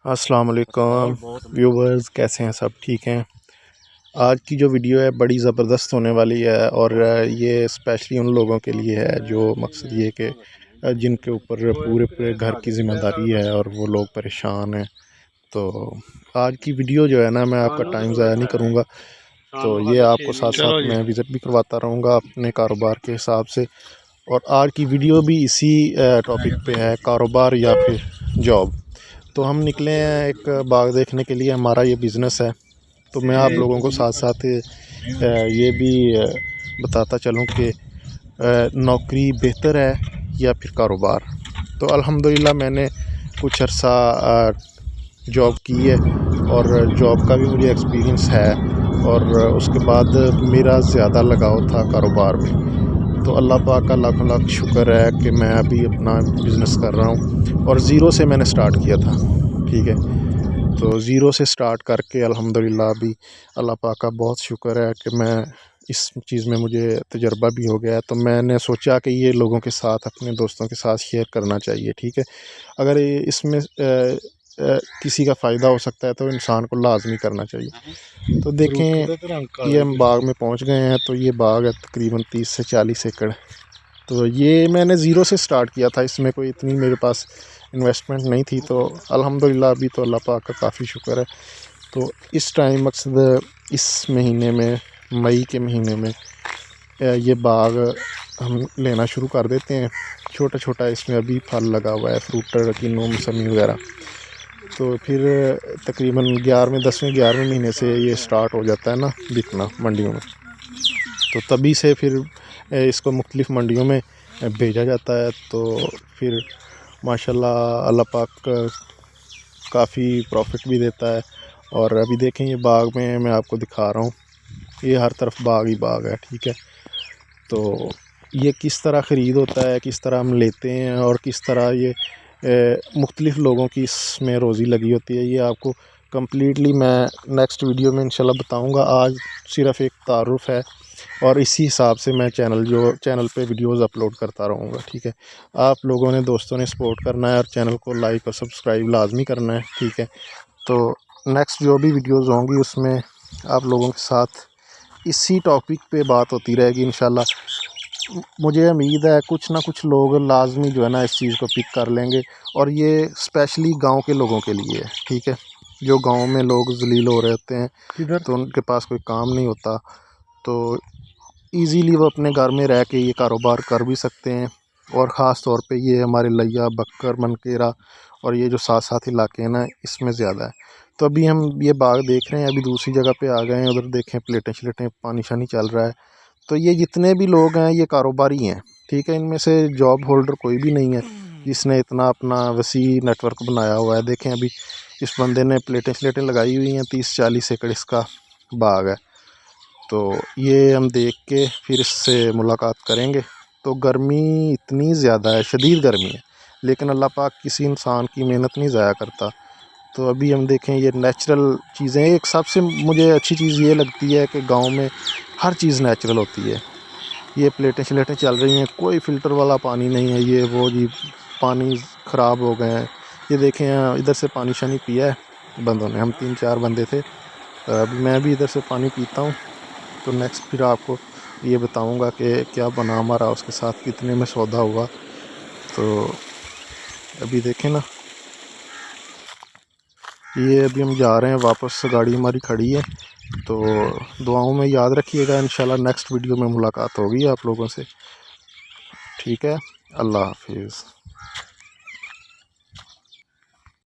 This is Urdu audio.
السلام علیکم ویورز، کیسے ہیں؟ سب ٹھیک ہیں؟ آج کی جو ویڈیو ہے بڑی زبردست ہونے والی ہے، اور یہ اسپیشلی ان لوگوں کے لیے ہے جو مقصد یہ کہ جن کے اوپر پورے گھر کی ذمہ داری ہے اور وہ لوگ پریشان ہیں۔ تو آج کی ویڈیو جو ہے نا، میں آپ کا ٹائم ضائع نہیں کروں گا، تو یہ آپ کو ساتھ ساتھ میں وزٹ بھی کرواتا رہوں گا اپنے کاروبار کے حساب سے۔ اور آج کی ویڈیو بھی اسی ٹاپک پہ ہے، کاروبار یا پھر جاب۔ تو ہم نکلے ہیں ایک باغ دیکھنے کے لیے، ہمارا یہ بزنس ہے۔ تو میں آپ لوگوں کو ساتھ ساتھ یہ بھی بتاتا چلوں کہ نوکری بہتر ہے یا پھر کاروبار۔ تو الحمدللہ میں نے کچھ عرصہ جاب کی ہے، اور جاب کا بھی مجھے ایکسپیرینس ہے، اور اس کے بعد میرا زیادہ لگاؤ تھا کاروبار میں۔ تو اللہ پاک کا لاکھوں لاکھ شکر ہے کہ میں ابھی اپنا بزنس کر رہا ہوں، اور زیرو سے میں نے سٹارٹ کیا تھا، ٹھیک ہے۔ تو زیرو سے سٹارٹ کر کے الحمدللہ ابھی اللہ پاک کا بہت شکر ہے کہ میں اس چیز میں مجھے تجربہ بھی ہو گیا ہے۔ تو میں نے سوچا کہ یہ لوگوں کے ساتھ، اپنے دوستوں کے ساتھ شیئر کرنا چاہیے، ٹھیک ہے۔ اگر اس میں کسی کا فائدہ ہو سکتا ہے تو انسان کو لازمی کرنا چاہیے۔ تو دیکھیں، یہ ہم باغ میں پہنچ گئے ہیں۔ تو یہ باغ ہے تقریباً 30 سے 40 ایکڑ۔ تو یہ میں نے زیرو سے سٹارٹ کیا تھا، اس میں کوئی اتنی میرے پاس انویسٹمنٹ نہیں تھی۔ تو الحمدللہ ابھی تو اللہ پاک کا کافی شکر ہے۔ تو اس ٹائم مقصد اس مہینے میں، مئی کے مہینے میں، یہ باغ ہم لینا شروع کر دیتے ہیں۔ چھوٹا چھوٹا اس میں ابھی پھل لگا ہوا ہے، فروٹ، کینو، موسمی وغیرہ۔ تو پھر تقریباً 11ویں مہینے سے یہ سٹارٹ ہو جاتا ہے نا بکنا منڈیوں میں۔ تو تبھی سے پھر اس کو مختلف منڈیوں میں بھیجا جاتا ہے۔ تو پھر ماشاءاللہ اللہ پاک کافی پروفٹ بھی دیتا ہے۔ اور ابھی دیکھیں، یہ باغ میں آپ کو دکھا رہا ہوں، یہ ہر طرف باغ ہی باغ ہے، ٹھیک ہے۔ تو یہ کس طرح خرید ہوتا ہے، کس طرح ہم لیتے ہیں، اور کس طرح یہ مختلف لوگوں کی اس میں روزی لگی ہوتی ہے، یہ آپ کو کمپلیٹلی میں نیکسٹ ویڈیو میں انشاءاللہ بتاؤں گا۔ آج صرف ایک تعارف ہے، اور اسی حساب سے میں چینل پہ ویڈیوز اپلوڈ کرتا رہوں گا، ٹھیک ہے۔ آپ لوگوں نے، دوستوں نے سپورٹ کرنا ہے، اور چینل کو لائک اور سبسکرائب لازمی کرنا ہے، ٹھیک ہے۔ تو نیکسٹ جو بھی ویڈیوز ہوں گی اس میں آپ لوگوں کے ساتھ اسی ٹاپک پہ بات ہوتی رہے گی انشاءاللہ۔ مجھے امید ہے کچھ نہ کچھ لوگ لازمی جو ہے نا اس چیز کو پک کر لیں گے، اور یہ اسپیشلی گاؤں کے لوگوں کے لیے ہے، ٹھیک ہے۔ جو گاؤں میں لوگ ذلیل ہو رہے ہوتے ہیں، تو ان کے پاس کوئی کام نہیں ہوتا، تو ایزیلی وہ اپنے گھر میں رہ کے یہ کاروبار کر بھی سکتے ہیں۔ اور خاص طور پہ یہ ہمارے لیا، بکر، منکیرا اور یہ جو ساتھ ساتھ علاقے ہیں نا، اس میں زیادہ ہے۔ تو ابھی ہم یہ باغ دیکھ رہے ہیں، ابھی دوسری جگہ پہ آ گئے ہیں، ادھر دیکھیں پلیٹیں شلیٹیں، پانی شانی چل رہا ہے۔ تو یہ جتنے بھی لوگ ہیں یہ کاروباری ہیں، ٹھیک ہے۔ ان میں سے جاب ہولڈر کوئی بھی نہیں ہے جس نے اتنا اپنا وسیع نیٹ ورک بنایا ہوا ہے۔ دیکھیں ابھی اس بندے نے پلیٹیں شلیٹیں لگائی ہوئی ہیں، 30-40 ایکڑ اس کا باغ ہے۔ تو یہ ہم دیکھ کے پھر اس سے ملاقات کریں گے۔ تو گرمی اتنی زیادہ ہے، شدید گرمی ہے، لیکن اللہ پاک کسی انسان کی محنت نہیں ضائع کرتا۔ تو ابھی ہم دیکھیں، یہ نیچرل چیزیں، ایک سب سے مجھے اچھی چیز یہ لگتی ہے کہ گاؤں میں ہر چیز نیچرل ہوتی ہے۔ یہ پلیٹیں شلیٹیں چل رہی ہیں، کوئی فلٹر والا پانی نہیں ہے، یہ وہ جی پانی خراب ہو گئے ہیں۔ یہ دیکھیں ادھر سے پانی شانی پیا ہے بندوں نے، ہم 3-4 بندے تھے، ابھی میں بھی ادھر سے پانی پیتا ہوں۔ تو نیکسٹ پھر آپ کو یہ بتاؤں گا کہ کیا بنا ہمارا، اس کے ساتھ کتنے میں سودا ہوا۔ تو ابھی دیکھیں نا، یہ ابھی ہم جا رہے ہیں واپس، گاڑی ہماری کھڑی ہے۔ تو دعاؤں میں یاد رکھیے گا، انشاءاللہ نیکسٹ ویڈیو میں ملاقات ہوگی آپ لوگوں سے، ٹھیک ہے۔ اللہ حافظ۔